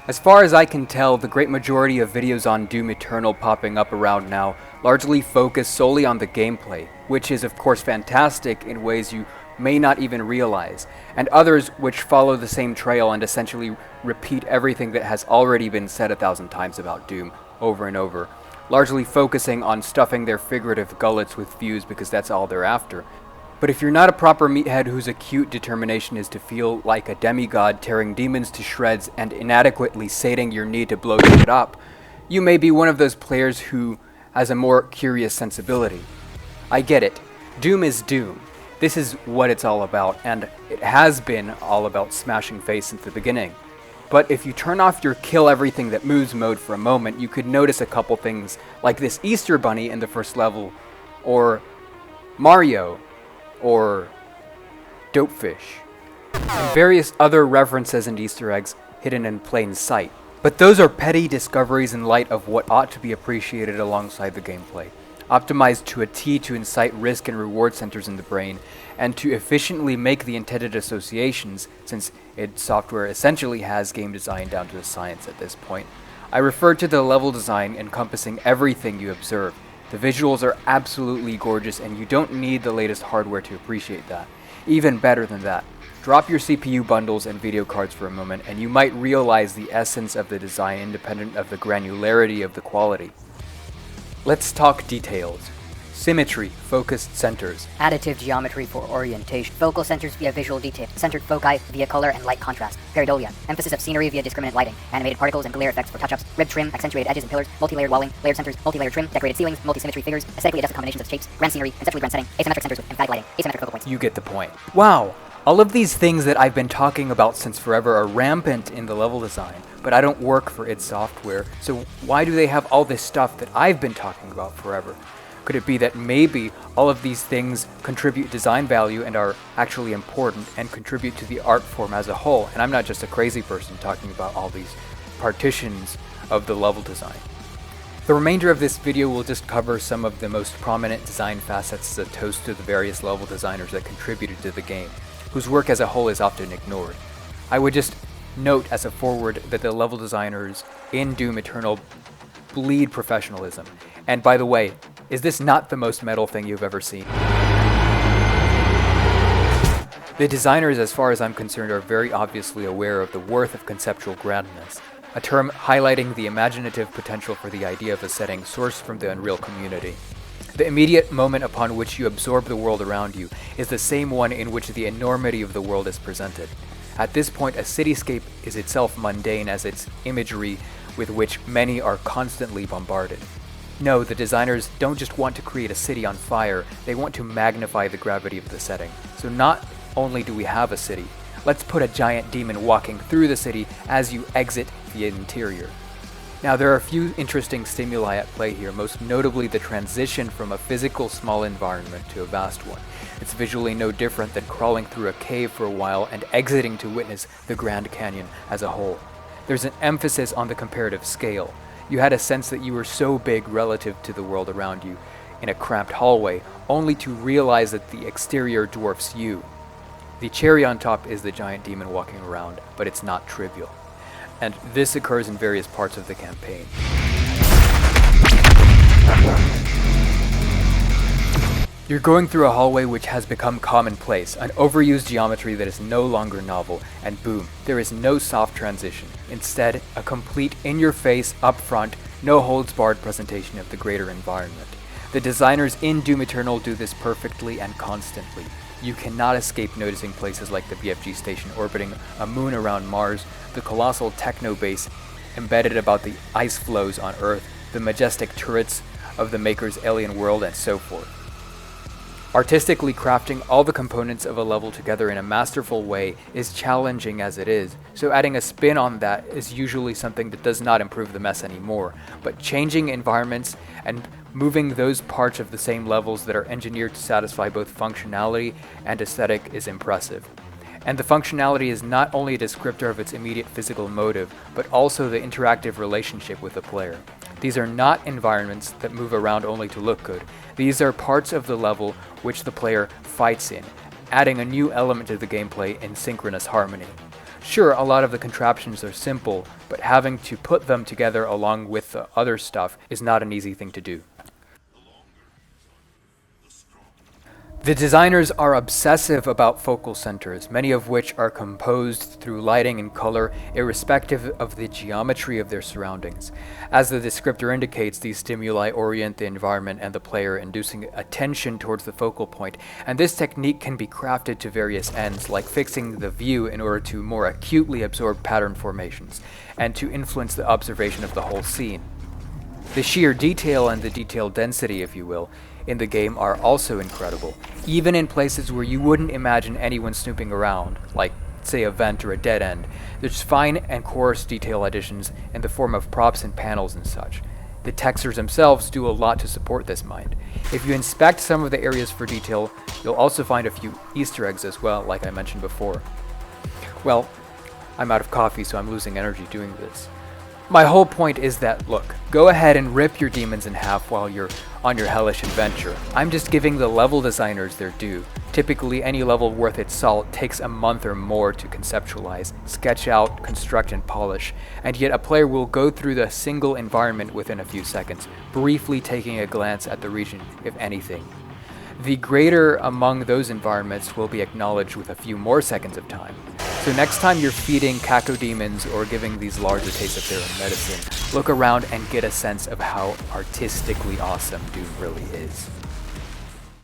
As far as I can tell, the great majority of videos on Doom Eternal popping up around now largely focus solely on the gameplay, which is of course fantastic in ways you may not even realize, and others which follow the same trail and essentially repeat everything that has already been said 1,000 times about Doom over and over, largely focusing on stuffing their figurative gullets with views because that's all they're after. But if you're not a proper meathead whose acute determination is to feel like a demigod tearing demons to shreds and inadequately sating your need to blow shit up, you may be one of those players who has a more curious sensibility. I get it. Doom is Doom. This is what it's all about, and it has been all about smashing face since the beginning. But if you turn off your kill everything that moves mode for a moment, you could notice a couple things, like this Easter bunny in the first level, or Mario, or Dopefish, and various other references and Easter eggs hidden in plain sight. But those are petty discoveries in light of what ought to be appreciated alongside the gameplay, optimized to a T to incite risk and reward centers in the brain, and to efficiently make the intended associations, since id Software essentially has game design down to a science at this point. I refer to the level design encompassing everything you observe. The visuals are absolutely gorgeous, and you don't need the latest hardware to appreciate that. Even better than that, drop your CPU bundles and video cards for a moment, and you might realize the essence of the design independent of the granularity of the quality. Let's talk details. Symmetry, focused centers. Additive geometry for orientation. Focal centers via visual detail. Centered foci via color and light contrast. Pareidolia. Emphasis of scenery via discriminant lighting. Animated particles and glare effects for touch-ups. Rib trim, accentuated edges and pillars. Multi-layered walling. Layered centers. Multi-layered trim. Decorated ceilings. Multi-symmetry figures. Aesthetically adjusted combinations of shapes. Grand scenery. Conceptually grand setting. Asymmetric centers with emphatic lighting. Asymmetric focal points. You get the point. Wow! All of these things that I've been talking about since forever are rampant in the level design, but I don't work for id Software, so why do they have all this stuff that I've been talking about forever? Could it be that maybe all of these things contribute design value and are actually important and contribute to the art form as a whole? And I'm not just a crazy person talking about all these partitions of the level design. The remainder of this video will just cover some of the most prominent design facets as a toast to the various level designers that contributed to the game, whose work as a whole is often ignored. I would just note as a forward that the level designers in Doom Eternal bleed professionalism. And by the way, is this not the most metal thing you've ever seen? The designers, as far as I'm concerned, are very obviously aware of the worth of conceptual grandness, a term highlighting the imaginative potential for the idea of a setting sourced from the Unreal community. The immediate moment upon which you absorb the world around you is the same one in which the enormity of the world is presented. At this point, a cityscape is itself mundane as its imagery with which many are constantly bombarded. No, the designers don't just want to create a city on fire, they want to magnify the gravity of the setting. So not only do we have a city, let's put a giant demon walking through the city as you exit the interior. Now, there are a few interesting stimuli at play here, most notably the transition from a physical small environment to a vast one. It's visually no different than crawling through a cave for a while and exiting to witness the Grand Canyon as a whole. There's an emphasis on the comparative scale. You had a sense that you were so big relative to the world around you in a cramped hallway, only to realize that the exterior dwarfs you. The cherry on top is the giant demon walking around, but it's not trivial. And this occurs in various parts of the campaign. You're going through a hallway which has become commonplace, an overused geometry that is no longer novel, and boom, there is no soft transition. Instead, a complete in-your-face, upfront, no-holds-barred presentation of the greater environment. The designers in Doom Eternal do this perfectly and constantly. You cannot escape noticing places like the BFG station orbiting a moon around Mars, the colossal Techno base embedded about the ice floes on Earth, the majestic turrets of the Maker's alien world, and so forth. Artistically crafting all the components of a level together in a masterful way is challenging as it is, so adding a spin on that is usually something that does not improve the mess anymore, but changing environments and moving those parts of the same levels that are engineered to satisfy both functionality and aesthetic is impressive. And the functionality is not only a descriptor of its immediate physical motive, but also the interactive relationship with the player. These are not environments that move around only to look good. These are parts of the level which the player fights in, adding a new element to the gameplay in synchronous harmony. Sure, a lot of the contraptions are simple, but having to put them together along with the other stuff is not an easy thing to do. The designers are obsessive about focal centers, many of which are composed through lighting and color, irrespective of the geometry of their surroundings. As the descriptor indicates, these stimuli orient the environment and the player, inducing attention towards the focal point, and this technique can be crafted to various ends, like fixing the view in order to more acutely absorb pattern formations, and to influence the observation of the whole scene. The sheer detail and the detail density, if you will, in the game are also incredible, even in places where you wouldn't imagine anyone snooping around, like, say, a vent or a dead end. There's fine and coarse detail additions in the form of props and panels and such. The textures themselves do a lot to support this mind. If you inspect some of the areas for detail, you'll also find a few Easter eggs as well, like I mentioned before. Well, I'm out of coffee, so I'm losing energy doing this. My whole point is that, look, go ahead and rip your demons in half while you're on your hellish adventure. I'm just giving the level designers their due. Typically, any level worth its salt takes a month or more to conceptualize, sketch out, construct, and polish, and yet a player will go through the single environment within a few seconds, briefly taking a glance at the region, if anything. The greater among those environments will be acknowledged with a few more seconds of time. So next time you're feeding cacodemons or giving these large a taste of their own medicine, look around and get a sense of how artistically awesome Doom really is.